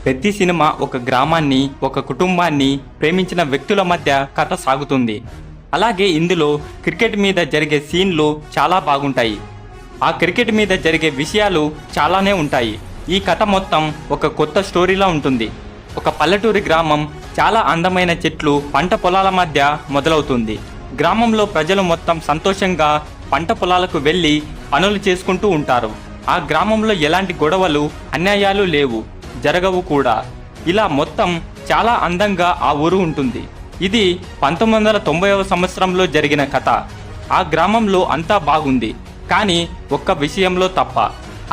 Peddi cinema ఒక గ్రామాన్ని, ఒక కుటుంబాన్ని ప్రేమించిన వ్యక్తుల మధ్య కథ సాగుతుంది. అలాగే ఇందులో క్రికెట్ మీద జరిగే సీన్లు చాలా బాగుంటాయి. ఆ క్రికెట్ మీద జరిగే విషయాలు చాలానే ఉంటాయి. ఈ కథ మొత్తం ఒక కొత్త స్టోరీలా ఉంటుంది. ఒక పల్లెటూరి గ్రామం, చాలా అందమైన చెట్లు, పంట పొలాల మధ్య మొదలవుతుంది. గ్రామంలో ప్రజలు మొత్తం సంతోషంగా పంట పొలాలకు వెళ్ళి పనులు చేసుకుంటూ ఉంటారు. ఆ గ్రామంలో ఎలాంటి గొడవలు, అన్యాయాలు లేవు, జరగవు కూడా. ఇలా మొత్తం చాలా అందంగా ఆ ఊరు ఉంటుంది. ఇది 1990వ సంవత్సరంలో జరిగిన కథ. ఆ గ్రామంలో అంతా బాగుంది, కానీ ఒక్క విషయంలో తప్ప.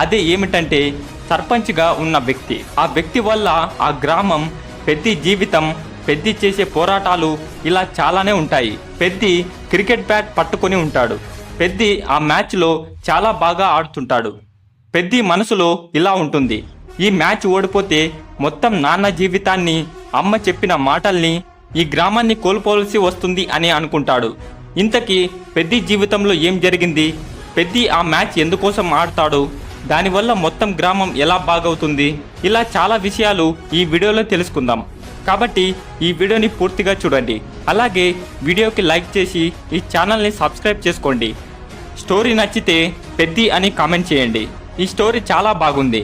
అదే ఏమిటంటే సర్పంచ్గా ఉన్న వ్యక్తి. ఆ వ్యక్తి వల్ల ఆ గ్రామం, పెద్ది జీవితం, పెద్ది చేసే పోరాటాలు ఇలా చాలానే ఉంటాయి. పెద్ది క్రికెట్ బ్యాట్ పట్టుకొని ఉంటాడు. పెద్ది ఆ మ్యాచ్లో చాలా బాగా ఆడుతుంటాడు. పెద్ది మనసులో ఇలా ఉంటుంది, ఈ మ్యాచ్ ఓడిపోతే మొత్తం నాన్న జీవితాన్ని, అమ్మ చెప్పిన మాటల్ని, ఈ గ్రామాన్ని కోల్పోవలసి వస్తుంది అని అనుకుంటాడు. ఇంతకీ పెద్ది జీవితంలో ఏం జరిగింది? పెద్ది ఆ మ్యాచ్ ఎందుకోసం ఆడతాడు? దానివల్ల మొత్తం గ్రామం ఎలా బాగవుతుంది? ఇలా చాలా విషయాలు ఈ వీడియోలో తెలుసుకుందాం. కాబట్టి ఈ వీడియోని పూర్తిగా చూడండి. అలాగే వీడియోకి లైక్ చేసి ఈ ఛానల్ని సబ్స్క్రైబ్ చేసుకోండి. స్టోరీ నచ్చితే పెద్ది అని కామెంట్ చేయండి. ఈ స్టోరీ చాలా బాగుంది.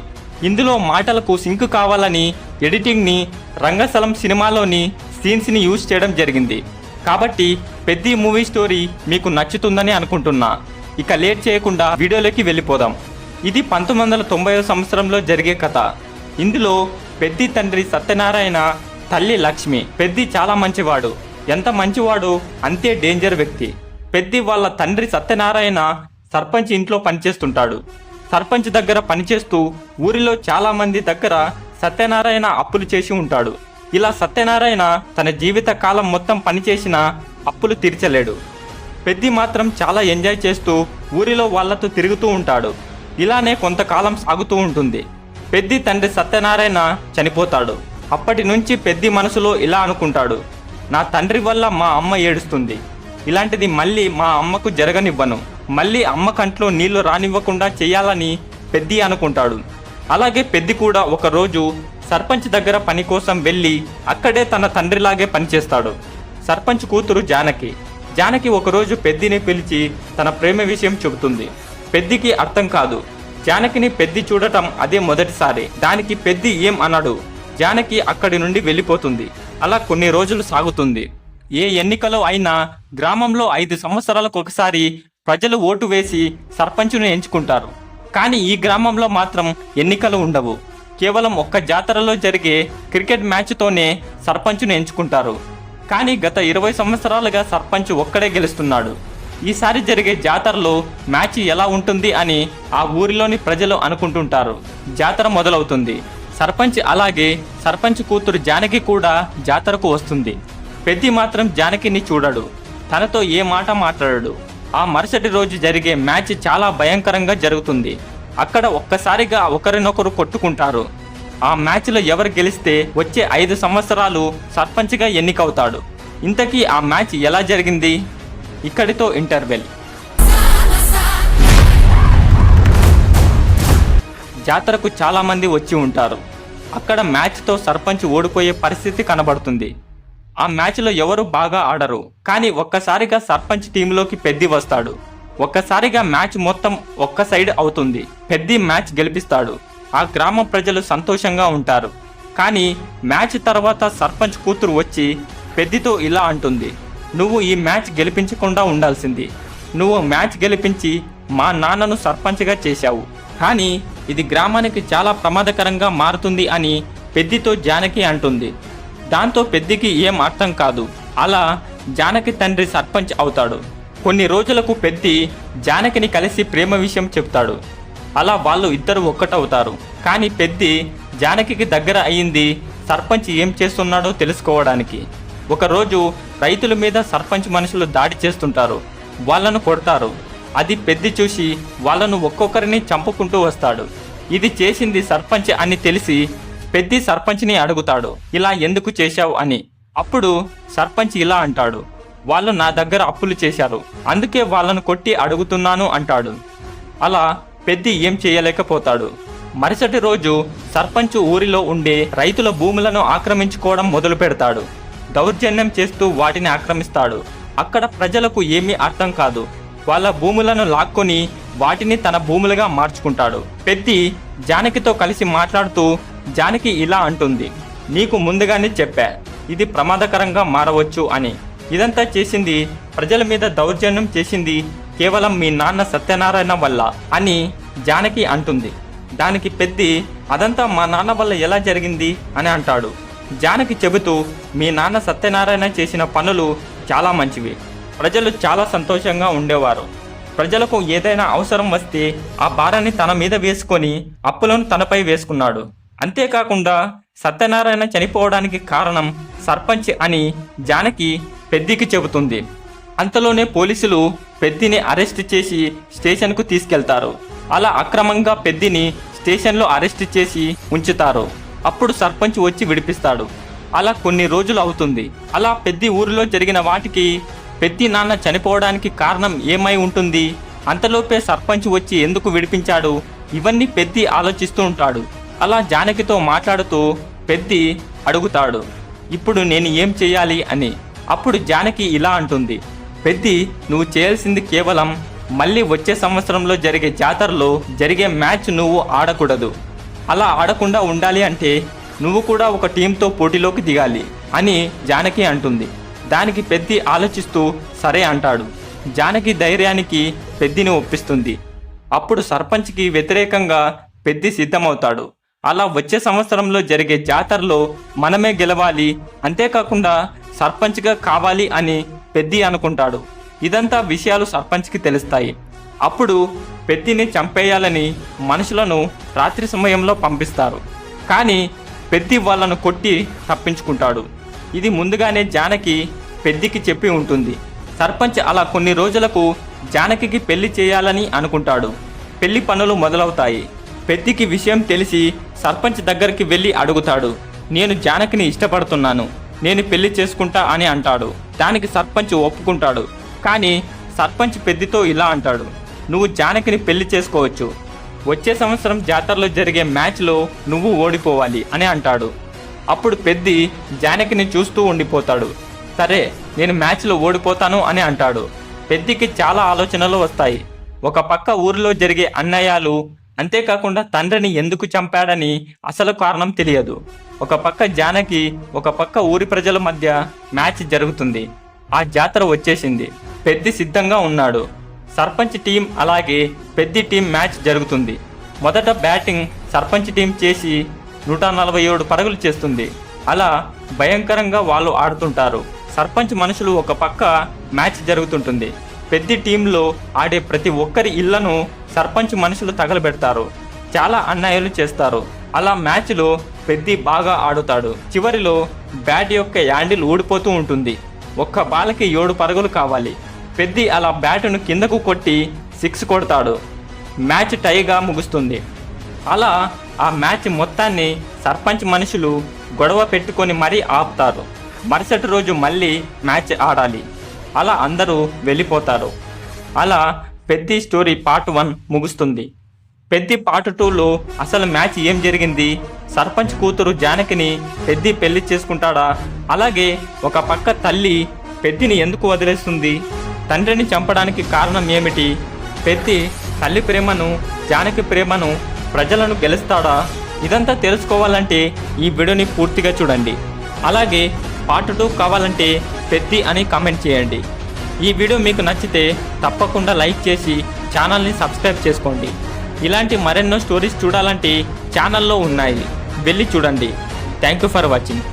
ఇందులో మాటలకు సింక్ కావాలని ఎడిటింగ్ని, రంగస్థలం సినిమాలోని సీన్స్ని యూజ్ చేయడం జరిగింది. కాబట్టి పెద్ది మూవీ స్టోరీ మీకు నచ్చుతుందని అనుకుంటున్నా. ఇక లేట్ చేయకుండా వీడియోలోకి వెళ్ళిపోదాం. ఇది 1990వ సంవత్సరంలో జరిగే కథ. ఇందులో పెద్ది తండ్రి సత్యనారాయణ, తల్లి లక్ష్మి. పెద్ది చాలా మంచివాడు. ఎంత మంచివాడు అంతే డేంజర్ వ్యక్తి. పెద్ది వాళ్ళ తండ్రి సత్యనారాయణ సర్పంచ్ ఇంట్లో పనిచేస్తుంటాడు. సర్పంచ్ దగ్గర పనిచేస్తూ ఊరిలో చాలా మంది దగ్గర సత్యనారాయణ అప్పులు చేసి ఉంటాడు. ఇలా సత్యనారాయణ తన జీవిత కాలం మొత్తం పనిచేసిన అప్పులు తీర్చలేడు. పెద్ది మాత్రం చాలా ఎంజాయ్ చేస్తూ ఊరిలో వాళ్లతో తిరుగుతూ ఉంటాడు. ఇలానే కొంతకాలం సాగుతూ ఉంటుంది. పెద్ది తండ్రి సత్యనారాయణ చనిపోతాడు. అప్పటి నుంచి పెద్ది మనసులో ఇలా అనుకుంటాడు, నా తండ్రి వల్ల మా అమ్మ ఏడుస్తుంది. ఇలాంటిది మళ్ళీ మా అమ్మకు జరగనివ్వను. మళ్ళీ అమ్మ కంట్లో నీళ్లు రానివ్వకుండా చేయాలని పెద్ది అనుకుంటాడు. అలాగే పెద్ది కూడా ఒకరోజు సర్పంచ్ దగ్గర పని కోసం వెళ్ళి అక్కడే తన తండ్రిలాగే పనిచేస్తాడు. సర్పంచ్ కూతురు జానకి. జానకి ఒకరోజు పెద్దిని పిలిచి తన ప్రేమ విషయం చెబుతుంది. పెద్దికి అర్థం కాదు. జానకిని పెద్ది చూడటం అదే మొదటిసారి. దానికి పెద్ది ఏం అనడు. జానకి అక్కడి నుండి వెళ్ళిపోతుంది. అలా కొన్ని రోజులు సాగుతుంది. ఏ ఎన్నికలో అయినా గ్రామంలో 5 సంవత్సరాలకు ఒకసారి ప్రజలు ఓటు వేసి సర్పంచును ఎంచుకుంటారు. కానీ ఈ గ్రామంలో మాత్రం ఎన్నికలు ఉండవు. కేవలం ఒక్క జాతరలో జరిగే క్రికెట్ మ్యాచ్తోనే సర్పంచును ఎంచుకుంటారు. కానీ గత 20 సంవత్సరాలుగా సర్పంచ్ ఒక్కడే గెలుస్తున్నాడు. ఈసారి జరిగే జాతరలో మ్యాచ్ ఎలా ఉంటుంది అని ఆ ఊరిలోని ప్రజలు అనుకుంటుంటారు. జాతర మొదలవుతుంది. సర్పంచ్ అలాగే సర్పంచ్ కూతురు జానకి కూడా జాతరకు వస్తుంది. పెద్ది మాత్రం జానకిని చూడడు. తనతో ఏ మాట మాట్లాడడు. ఆ మరుసటి రోజు జరిగే మ్యాచ్ చాలా భయంకరంగా జరుగుతుంది. అక్కడ ఒక్కసారిగా ఒకరినొకరు కొట్టుకుంటారు. ఆ మ్యాచ్లో ఎవరు గెలిస్తే వచ్చే 5 సంవత్సరాలు సర్పంచ్గా ఎన్నికవుతాడు. ఇంతకీ ఆ మ్యాచ్ ఎలా జరిగింది? ఇక్కడితో ఇంటర్వెల్. జాతరకు చాలా మంది వచ్చి ఉంటారు. అక్కడ మ్యాచ్తో సర్పంచ్ ఓడిపోయే పరిస్థితి కనబడుతుంది. ఆ మ్యాచ్లో ఎవరు బాగా ఆడరు. కానీ ఒక్కసారిగా సర్పంచ్ టీంలోకి పెద్ది వస్తాడు. ఒక్కసారిగా మ్యాచ్ మొత్తం ఒక్క సైడ్ అవుతుంది. పెద్ది మ్యాచ్ గెలిపిస్తాడు. ఆ గ్రామ ప్రజలు సంతోషంగా ఉంటారు. కానీ మ్యాచ్ తర్వాత సర్పంచ్ కూతురు వచ్చి పెద్దితో ఇలా అంటుంది, నువ్వు ఈ మ్యాచ్ గెలిపించకుండా ఉండాల్సింది. నువ్వు మ్యాచ్ గెలిపించి మా నాన్నను సర్పంచ్గా చేశావు. కానీ ఇది గ్రామానికి చాలా ప్రమాదకరంగా మారుతుంది అని పెద్దితో జానకి అంటుంది. దాంతో పెద్దికి ఏం అర్థం కాదు. అలా జానకి తండ్రి సర్పంచ్ అవుతాడు. కొన్ని రోజులకు పెద్ది జానకిని కలిసి ప్రేమ విషయం చెప్తాడు. అలా వాళ్ళు ఇద్దరు ఒక్కటవుతారు. కానీ పెద్ది జానకికి దగ్గర అయ్యింది సర్పంచ్ ఏం చేస్తున్నాడో తెలుసుకోవడానికి. ఒకరోజు రైతుల మీద సర్పంచ్ మనుషులు దాడి చేస్తుంటారు. వాళ్ళను కొడతారు. అది పెద్ది చూసి వాళ్ళను ఒక్కొక్కరిని చంపుకుంటూ వస్తాడు. ఇది చేసింది సర్పంచ్ అని తెలిసి పెద్ది సర్పంచ్ని అడుగుతాడు, ఇలా ఎందుకు చేశావు అని. అప్పుడు సర్పంచ్ ఇలా అంటాడు, వాళ్ళు నా దగ్గర అప్పులు చేశారు, అందుకే వాళ్ళను కొట్టి అడుగుతున్నాను అంటాడు. అలా పెద్ది ఏం చేయలేకపోతాడు. మరుసటి రోజు సర్పంచ్ ఊరిలో ఉండే రైతుల భూములను ఆక్రమించుకోవడం మొదలు పెడతాడు. దౌర్జన్యం చేస్తూ వాటిని ఆక్రమిస్తాడు. అక్కడ ప్రజలకు ఏమీ అర్థం కాదు. వాళ్ళ భూములను లాక్కొని వాటిని తన భూములుగా మార్చుకుంటాడు. పెద్ది జానకితో కలిసి మాట్లాడుతూ జానకి ఇలా అంటుంది, నీకు ముందుగానే చెప్పా ఇది ప్రమాదకరంగా మారవచ్చు అని. ఇదంతా చేసింది, ప్రజల మీద దౌర్జన్యం చేసింది కేవలం మీ నాన్న సత్యనారాయణ వల్ల అని జానకి అంటుంది. దానికి పెద్ది, అదంతా మా నాన్న వల్ల ఎలా జరిగింది అని అంటాడు. జానకి చెబుతూ, మీ నాన్న సత్యనారాయణ చేసిన పనులు చాలా మంచివి. ప్రజలు చాలా సంతోషంగా ఉండేవారు. ప్రజలకు ఏదైనా అవసరం వస్తే ఆ భారాన్ని తన మీద వేసుకొని అప్పులను తనపై వేసుకున్నాడు. అంతేకాకుండా సత్యనారాయణ చనిపోవడానికి కారణం సర్పంచ్ అని జానకి పెద్దికి చెబుతుంది. అంతలోనే పోలీసులు పెద్దిని అరెస్ట్ చేసి స్టేషన్కు తీసుకెళ్తారు. అలా అక్రమంగా పెద్దిని స్టేషన్లో అరెస్ట్ చేసి ఉంచుతారు. అప్పుడు సర్పంచ్ వచ్చి విడిపిస్తాడు. అలా కొన్ని రోజులు అవుతుంది. అలా పెద్ది ఊరిలో జరిగిన వాటికి పెద్ది నాన్న చనిపోవడానికి కారణం ఏమై ఉంటుంది, అంతలోపే సర్పంచ్ వచ్చి ఎందుకు విడిపించాడు, ఇవన్నీ పెద్ది ఆలోచిస్తూ ఉంటాడు. అలా జానకితో మాట్లాడుతూ పెద్ది అడుగుతాడు, ఇప్పుడు నేను ఏం చేయాలి అని. అప్పుడు జానకి ఇలా అంటుంది, పెద్ది నువ్వు చేయాల్సింది కేవలం మళ్ళీ వచ్చే సంవత్సరంలో జరిగే జాతరలో జరిగే మ్యాచ్ నువ్వు ఆడకూడదు. అలా ఆడకుండా ఉండాలి అంటే నువ్వు కూడా ఒక టీంతో పోటీలోకి దిగాలి అని జానకి అంటుంది. దానికి పెద్ది ఆలోచిస్తూ సరే అంటాడు. జానకి ధైర్యానికి పెద్దిని ఒప్పిస్తుంది. అప్పుడు సర్పంచ్కి వ్యతిరేకంగా పెద్ది సిద్ధమవుతాడు. అలా వచ్చే సంవత్సరంలో జరిగే జాతరలో మనమే గెలవాలి, అంతేకాకుండా సర్పంచ్గా కావాలి అని పెద్ది అనుకుంటాడు. ఇదంతా విషయాలు సర్పంచ్కి తెలుస్తాయి. అప్పుడు పెద్దిని చంపేయాలని మనుషులను రాత్రి సమయంలో పంపిస్తారు. కానీ పెద్ది వాళ్ళను కొట్టి తప్పించుకుంటాడు. ఇది ముందుగానే జానకి పెద్దికి చెప్పి ఉంటుంది. సర్పంచ్ అలా కొన్ని రోజులకు జానకికి పెళ్లి చేయాలని అనుకుంటాడు. పెళ్లి పనులు మొదలవుతాయి. పెద్దికి విషయం తెలిసి సర్పంచ్ దగ్గరికి వెళ్ళి అడుగుతాడు, నేను జానకిని ఇష్టపడుతున్నాను, నేను పెళ్లి చేసుకుంటా అని అంటాడు. దానికి సర్పంచ్ ఒప్పుకుంటాడు. కానీ సర్పంచ్ పెద్దితో ఇలా అంటాడు, నువ్వు జానకిని పెళ్లి చేసుకోవచ్చు, వచ్చే సంవత్సరం జాతరలో జరిగే మ్యాచ్లో నువ్వు ఓడిపోవాలి అని అంటాడు. అప్పుడు పెద్ది జానకిని చూస్తూ ఉండిపోతాడు. సరే నేను మ్యాచ్లో ఓడిపోతాను అని అంటాడు. పెద్దికి చాలా ఆలోచనలు వస్తాయి. ఒక పక్క ఊరిలో జరిగే అన్యాయాలు, అంతేకాకుండా తండ్రిని ఎందుకు చంపాడని అసలు కారణం తెలియదు. ఒక పక్క జానకి, ఒక పక్క ఊరి ప్రజల మధ్య మ్యాచ్ జరుగుతుంది. ఆ జాతర వచ్చేసింది. పెద్ది సిద్ధంగా ఉన్నాడు. సర్పంచ్ టీం అలాగే పెద్ది టీం మ్యాచ్ జరుగుతుంది. మొదట బ్యాటింగ్ సర్పంచ్ టీం చేసి 147 పరుగులు చేస్తుంది. అలా భయంకరంగా వాళ్ళు ఆడుతుంటారు. సర్పంచ్ మనుషులు ఒక పక్క మ్యాచ్ జరుగుతుంటుంది. పెద్ది టీంలో ఆడే ప్రతి ఒక్కరి ఇళ్లను సర్పంచ్ మనుషులు తగలబెడతారు. చాలా అన్యాయాలు చేస్తారు. అలా మ్యాచ్లో పెద్ది బాగా ఆడుతాడు. చివరిలో బ్యాట్ యొక్క హ్యాండిల్ ఊడిపోతూ ఉంటుంది. ఒక్క బాల్కి 7 పరుగులు కావాలి. పెద్ది అలా బ్యాటును కిందకు కొట్టి 6 కొడతాడు. మ్యాచ్ టైగా ముగుస్తుంది. అలా ఆ మ్యాచ్ మొత్తాన్ని సర్పంచ్ మనుషులు గొడవ పెట్టుకొని మరీ ఆపుతారు. మరుసటి రోజు మళ్ళీ మ్యాచ్ ఆడాలి. అలా అందరూ వెళ్ళిపోతారు. అలా పెద్ది స్టోరీ పార్ట్ 1 ముగుస్తుంది. పెద్ది పార్ట్ 2లో అసలు మ్యాచ్ ఏం జరిగింది, సర్పంచ్ కూతురు జానకిని పెద్ది పెళ్లి చేసుకుంటాడా, అలాగే ఒక పక్క తల్లి పెద్దిని ఎందుకు వదిలేస్తుంది, తండ్రిని చంపడానికి కారణం ఏమిటి, పెద్ది తల్లి ప్రేమను జానకి ప్రేమను ప్రజలను గెలుస్తాడా, ఇదంతా తెలుసుకోవాలంటే ఈ వీడియోని పూర్తిగా చూడండి. అలాగే పార్ట్ 2 కావాలంటే పెద్ది అని కామెంట్ చేయండి. ఈ వీడియో మీకు నచ్చితే తప్పకుండా లైక్ చేసి ఛానల్ని సబ్స్క్రైబ్ చేసుకోండి. ఇలాంటి మరెన్నో స్టోరీస్ చూడాలంటే ఛానల్లో ఉన్నాయి, వెళ్ళి చూడండి. Thank you for watching.